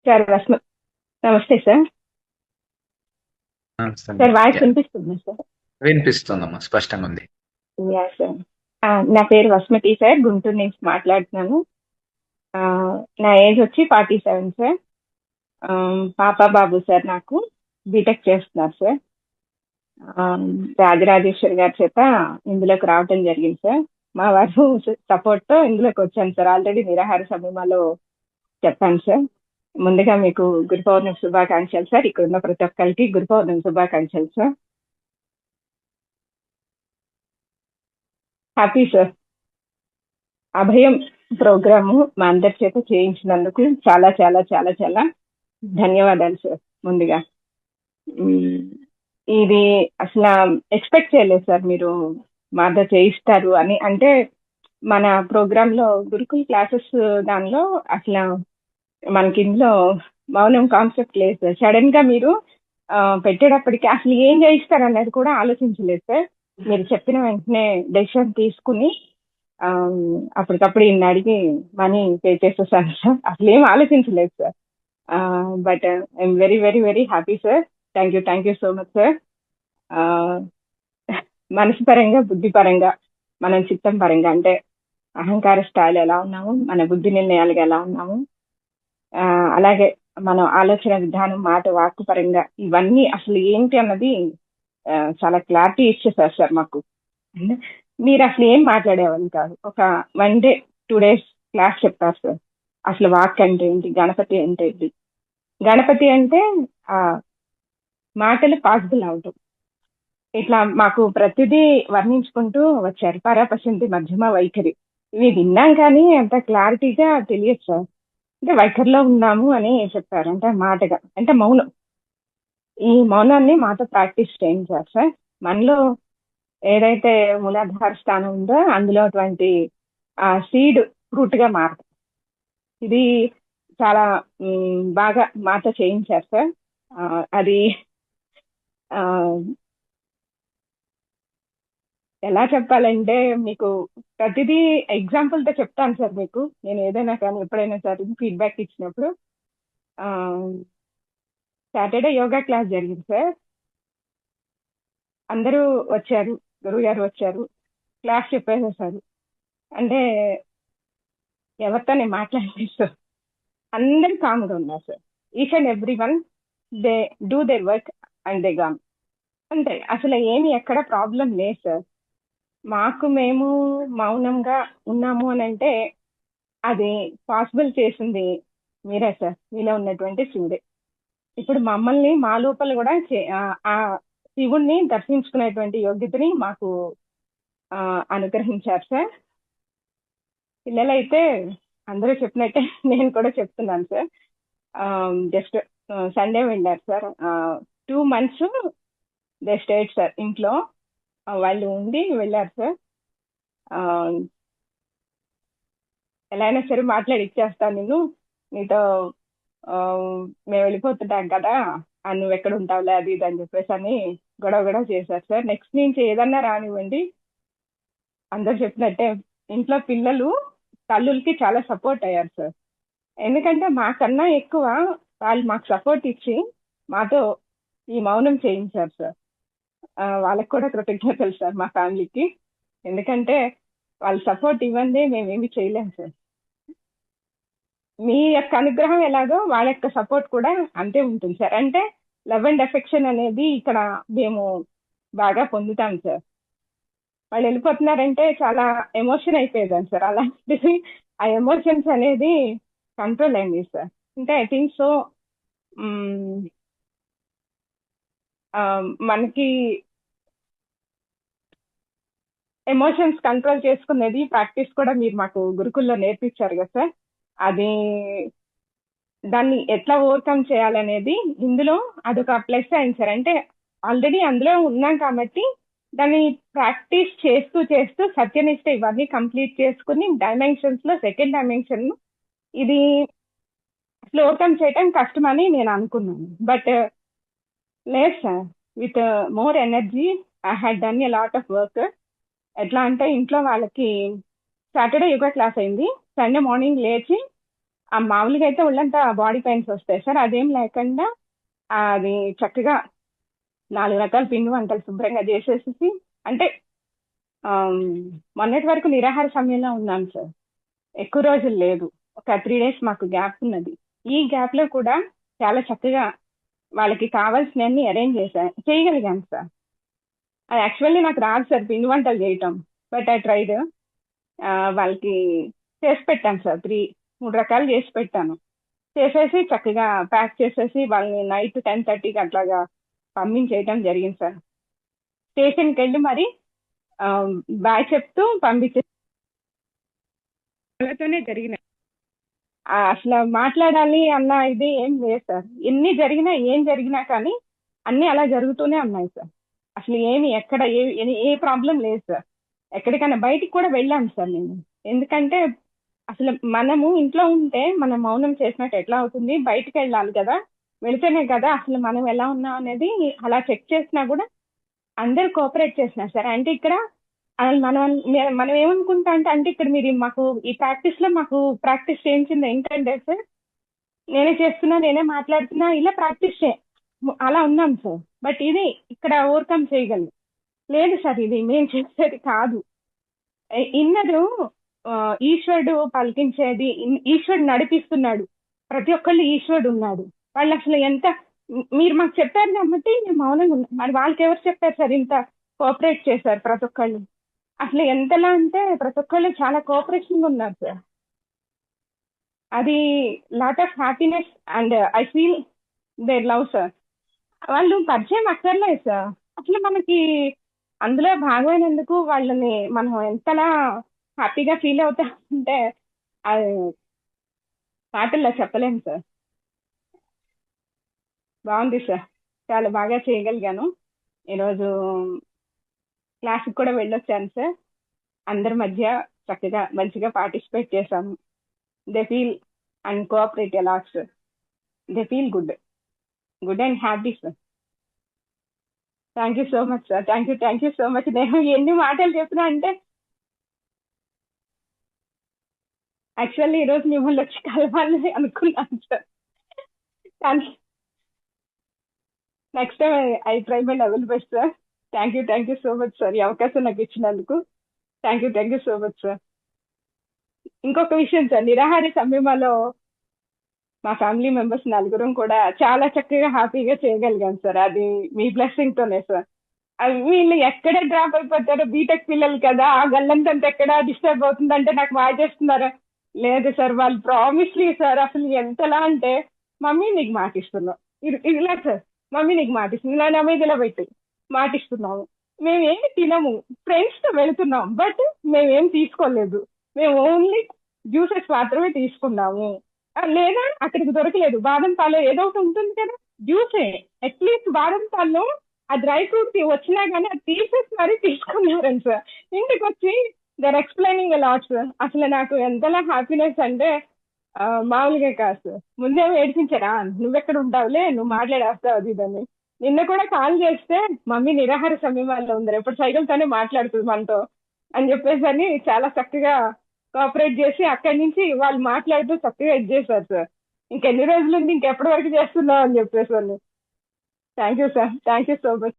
Sir నమస్తే sir. నమస్తే. Sir voice yeah, వినిపిస్తుందా సార్? వినిపిస్తుందమ్మా, స్పష్టంగా ఉంది. Yeah sir. నా పేరు వస్మతి సార్, గుంటూరు నుంచి మాట్లాడుతున్నాను. ఆ, నా ఏజ్ వచ్చి 47 సార్. పాప బాబు సార్ నాకు బీటెక్ చేస్తున్నారు సార్. ఆ, రాజరాజేశ్వరి గారి చేత ఇందులోకి రావటం జరిగింది సార్. మా వారు సపోర్ట్ తో ఇందులోకి వచ్చాను సార్. ఆల్రెడీ నిరాహార సమయంలో చెప్పాను సార్. ముందుగా మీకు గురు పౌర్ణమి శుభాకాంక్షలు సార్. ఇక్కడ ఉన్న ప్రతి ఒక్కరికి గురు పౌర్ణమి శుభాకాంక్షలు సార్. Happy sir. అభయం ప్రోగ్రాము మా అందరి చేత చేయించినందుకు చాలా చాలా చాలా చాలా ధన్యవాదాలు సార్. ముందుగా ఉమ్, ఇది అసలు ఎక్స్పెక్ట్ చేయలేదు సార్ మీరు మాతో చేయిస్తారు అని. అంటే మన ప్రోగ్రామ్ లో గురుకుల్ క్లాసెస్ దానిలో అసలు మనకి ఇందులో మౌనం కాన్సెప్ట్ లేదు సార్. సడన్ గా మీరు పెట్టేటప్పటికి అసలు ఏం చేయిస్తారు అనేది కూడా ఆలోచించలేదు సార్. మీరు చెప్పిన వెంటనే డెసిషన్ తీసుకుని ఆ, అప్పటికప్పుడు ఈయన అడిగి మనీ పే చేసేసాను సార్. అసలు ఏం ఆలోచించలేదు sir. But I'm very very very happy sir. Thank you so much sir. మనసు పరంగా, బుద్ధి పరంగా, మనం చిత్తం పరంగా అంటే అహంకార స్థాయిలో ఎలా ఉన్నాము, మన బుద్ధి నిర్ణయాలుగా ఎలా ఉన్నాము, ఆ, అలాగే మనం ఆలోచన విధానం, మాట, వాక్కు పరంగా ఇవన్నీ అసలు ఏంటి అన్నది చాలా క్లారిటీ ఇచ్చేసారు సార్ మాకు. మీరు అసలు ఏం మాట్లాడేవాళ్ళు కాదు. ఒక 1 డే 2 డేస్ క్లాస్ చెప్తారు సార్. అసలు వాక్ అంటే ఏంటి, గణపతి అంటే ఏంటి. గణపతి అంటే ఆ మాటలు పాసిబుల్ అవటం. ఇట్లా మాకు ప్రతిదీ వర్ణించుకుంటూ వచ్చారు. పరాపశంతి మధ్యమ వైఖరి ఇవి విన్నాం కానీ అంత క్లారిటీగా తెలియదు సార్. అంటే వైఖరిలో ఉన్నాము అని చెప్పారు. అంటే మాటగా, అంటే మౌనం. ఈ మౌనాన్ని మాతో ప్రాక్టీస్ చేయించారు సార్. మనలో ఏదైతే మూలాధార స్థానం ఉందో అందులో అటువంటి ఆ సీడ్ ఫ్రూట్ గా మారదు. ఇది చాలా బాగా మాతో చేయించారు సార్. అది ఆ, ఎలా చెప్పాలంటే మీకు ప్రతిదీ ఎగ్జాంపుల్ తో చెప్తాను సార్. మీకు నేను ఏదైనా కానీ ఎప్పుడైనా సరే ఫీడ్బ్యాక్ ఇచ్చినప్పుడు సాటర్డే యోగా క్లాస్ జరిగింది సార్. అందరూ వచ్చారు, గురువు గారు వచ్చారు, క్లాస్ చెప్పేసేసారు. అంటే ఎవరితో నేను మాట్లాడలేదు సార్. అందరూ కామ్గా ఉన్నారు sir. Each and every one they do their work and they గామ్. అంతే, అసలు ఏమి ఎక్కడ ప్రాబ్లం లేదు సార్. మాకు మేము మౌనంగా ఉన్నాము అని అంటే అది పాసిబుల్ చేసింది మీరే సార్. మీలో ఉన్నటువంటి శివుడే. ఇప్పుడు మమ్మల్ని మా లోపల కూడా ఆ శివుణ్ణి దర్శించుకునేటువంటి యోగ్యతని మాకు అనుగ్రహించారు సార్. పిల్లలైతే అందరూ చెప్పినట్టే నేను కూడా చెప్తున్నాను సార్. జస్ట్ సండే వెళ్ళారు sir. 2 months they state sir ఇంట్లో. వాళ్ళు ఉండి వెళ్ళారు సార్. ఆ, ఎలా అయినా సరే మాట్లాడి ఇచ్చేస్తాను నేను నీతో. ఆ, మేము వెళ్ళిపోతుంటాం కదా, నువ్వు ఎక్కడ ఉంటావులే అది ఇది అని చెప్పేసి అని గొడవ గొడవ చేశారు సార్. నెక్స్ట్ నుంచి ఏదన్నా రానివ్వండి, అందరు చెప్పినట్టే ఇంట్లో పిల్లలు తల్లులకి చాలా సపోర్ట్ అయ్యారు సార్. ఎందుకంటే మాకన్నా ఎక్కువ వాళ్ళు మాకు సపోర్ట్ ఇచ్చి మాతో ఈ మౌనం చేయించారు సార్. వాళ్ళకి కూడా కృతజ్ఞతలు సార్, మా ఫ్యామిలీకి. ఎందుకంటే వాళ్ళు సపోర్ట్ ఇవ్వండి మేమేమి చేయలేము సార్. మీ యొక్క అనుగ్రహం ఎలాగో వాళ్ళ యొక్క సపోర్ట్ కూడా అంతే ఉంటుంది సార్. అంటే లవ్ అండ్ అఫెక్షన్ అనేది ఇక్కడ మేము బాగా పొందుతాం సార్. వాళ్ళు వెళ్ళిపోతున్నారంటే చాలా ఎమోషన్ అయిపోయేదాన్ని సార్. అలాంటిది ఆ ఎమోషన్స్ అనేది కంట్రోల్ అయింది సార్. అంటే ఐ థింక్ సో. మనకి ఎమోషన్స్ కంట్రోల్ చేసుకునేది ప్రాక్టీస్ కూడా మీరు మాకు గురుకుల్లో నేర్పించారు కదా సార్. అది దాన్ని ఎట్లా ఓవర్కమ్ చేయాలనేది ఇందులో అదొక ప్లస్ అయింది సార్. అంటే ఆల్రెడీ అందులో ఉన్నాం కాబట్టి దాన్ని ప్రాక్టీస్ చేస్తూ చేస్తూ సత్యనిష్ట ఇవన్నీ కంప్లీట్ చేసుకుని డైమెన్షన్స్ లో సెకండ్ డైమెన్షన్ ఇది అసలు ఓవర్కమ్ చేయటం కష్టమని నేను అనుకున్నాను. బట్ లేదు sir, with more energy I had done a lot of work. ఎట్లా అంటే ఇంట్లో వాళ్ళకి సాటర్డే యోగా క్లాస్ అయింది. సండే మార్నింగ్ లేచి ఆ మామూలుగా అయితే ఒళ్ళంతా బాడీ పెయిన్స్ వస్తాయి సార్, అదేం లేకుండా అది చక్కగా 4 రకాల పిండి వంటలు శుభ్రంగా చేసేసి, అంటే ఆమ్, మొన్నటి వరకు నిరాహార సమయంలో ఉన్నాను సార్. ఎక్కువ రోజులు లేదు, ఒక 3 డేస్ మాకు గ్యాప్ ఉన్నది. ఈ గ్యాప్ లో కూడా చాలా చక్కగా వాళ్ళకి కావాల్సినవన్నీ అరేంజ్ చేయగలిగాను సార్. అది యాక్చువల్లీ నాకు రాదు సార్ పిండి వంటలు చేయటం, బట్ ఐ ట్రైడ్. వాళ్ళకి చేసి పెట్టాను సార్, 3 రకాలు చేసి పెట్టాను. చేసేసి చక్కగా ప్యాక్ చేసేసి వాళ్ళని నైట్ 10:30కి అట్లాగా పంపించేయటం జరిగింది సార్. స్టేషన్కి వెళ్ళి మరి బాయ్ చెప్తూ పంపించే వాళ్ళతోనే జరిగిన అసలు మాట్లాడాలి అన్న ఇది ఏం లేదు సార్. ఎన్ని జరిగినా ఏం జరిగినా కానీ అన్ని అలా జరుగుతూనే ఉన్నాయి సార్. అసలు ఏమి ఎక్కడ ఏ ప్రాబ్లం లేదు సార్. ఎక్కడికైనా బయటికి కూడా వెళ్ళాను సార్ నేను. ఎందుకంటే అసలు మనము ఇంట్లో ఉంటే మనం మౌనం చేసినట్టు ఎట్లా అవుతుంది, బయటికి వెళ్ళాలి కదా, వెళితేనే కదా అసలు మనం ఎలా ఉన్నాం అనేది అలా చెక్ చేసినా కూడా అందరు కోఆపరేట్ చేసినారు సార్. అంటే ఇక్కడ అసలు మనం ఏమనుకుంటా అంటే ఇక్కడ మీరు మాకు ఈ ప్రాక్టీస్ లో మాకు ప్రాక్టీస్ చేయించింది ఏంటంటే సార్, నేనే చేస్తున్నా నేనే మాట్లాడుతున్నా ఇలా ప్రాక్టీస్ అలా ఉన్నాం సార్. బట్ ఇది ఇక్కడ ఓవర్కమ్ చేయగలను. లేదు సార్, ఇది మేము చేసేది కాదు. ఇన్నరు ఈశ్వరుడు పలికించేది, ఈశ్వరుడు నడిపిస్తున్నాడు. ప్రతి ఒక్కళ్ళు ఈశ్వరుడు ఉన్నాడు. వాళ్ళు అసలు ఎంత మీరు మాకు చెప్పారు కాబట్టి మేము మౌనంగా ఉన్నాం. మరి వాళ్ళకి ఎవరు చెప్పారు సార్ ఇంత కోఆపరేట్ చేశారు ప్రతి ఒక్కళ్ళు. అసలు ఎంతలా అంటే ప్రతి ఒక్కళ్ళు చాలా కోఆపరేషన్ గా ఉన్నారు సార్. అది lot of happiness and I feel there love sir. వాళ్ళు పరిచయం అక్కర్లేదు సార్, అసలు మనకి అందులో భాగమైనందుకు వాళ్ళని మనం ఎంతలా హ్యాపీగా ఫీల్ అవుతామంటే అది మాటల్లో చెప్పలేము సార్. బాగుంది సార్, చాలా బాగా చేయగలిగాను. ఈరోజు క్లాస్కి కూడా వెళ్ళొచ్చాను సార్. అందరి మధ్య చక్కగా మంచిగా పార్టిసిపేట్ చేశాము. They feel and cooperate a lot sir. They feel good and happy sir. Thank you so much sir. Thank you so much. నేను ఎన్ని మాటలు చెప్పినా అంటే యాక్చువల్లీ ఈరోజు మిమ్మల్ని వచ్చి కలవాలని అనుకున్నాను సార్, కానీ next time I try my level best sir. Thank you so much sir, ఈ అవకాశం నాకు ఇచ్చినందుకు. Thank you so much sir. ఇంకొక విషయం సార్, నిరాహార సమయంలో మా ఫ్యామిలీ మెంబర్స్ నలుగురం కూడా చాలా చక్కగా హ్యాపీగా చేయగలిగాం సార్. అది మీ బ్లెస్సింగ్ తోనే సార్. అది వీళ్ళు ఎక్కడ డ్రాప్ అయిపోతారో, బీటెక్ పిల్లలు కదా, ఆ గల్లంతంతా ఎక్కడ డిస్టర్బ్ అవుతుందంటే నాకు బాగా చేస్తున్నారా. లేదు సార్, వాళ్ళు ప్రామిస్లీ సార్ అసలు ఎంతలా అంటే మమ్మీ నీకు మాటిస్తున్నాం, ఇలా సార్, మమ్మీ నీకు మాటిస్తుంది, నా మీద ఇలా పెట్టి మాటిస్తున్నాము. మేమేమి తినము, ఫ్రెండ్స్ తో వెళుతున్నాం, బట్ మేమేం తీసుకోలేదు. మేము ఓన్లీ జ్యూసెస్ మాత్రమే తీసుకున్నాము. లేదా అక్కడికి దొరకలేదు, బాదం పాలు ఏదో ఒకటి ఉంటుంది కదా, జ్యూసే అట్లీస్ట్ బాదం పాలు ఆ డ్రై ఫ్రూట్ వచ్చినా కానీ అది తీసేసి మరీ తీసుకున్నారని సార్. ఇంటికి వచ్చి దర్ ఎక్స్ప్లెయినింగ్ లాట్ సార్. అసలు నాకు ఎంతలా హ్యాపీనెస్ అంటే మామూలుగా కాదు సార్. ముందేమో ఏడిపించారా, నువ్వెక్కడ ఉంటావులే, నువ్వు మాట్లాడేస్తావు అది ఇదని. నిన్న కూడా కాల్ చేస్తే మమ్మీ నిరాహార సమయంలో ఉంది, ఎప్పుడు సైకిల్ తోనే మాట్లాడుతుంది మనతో అని చెప్పేసి అని చాలా చక్కగా కోఆపరేట్ చేసి అక్కడి నుంచి వాళ్ళు మాట్లాడుతూ చక్కగా ఇది చేశారు సార్. ఇంకెన్ని రోజులు ఉంది, ఇంకెప్పటి వరకు చేస్తున్నావు అని చెప్పేసి వాళ్ళు. Thank you sir. Thank you so much.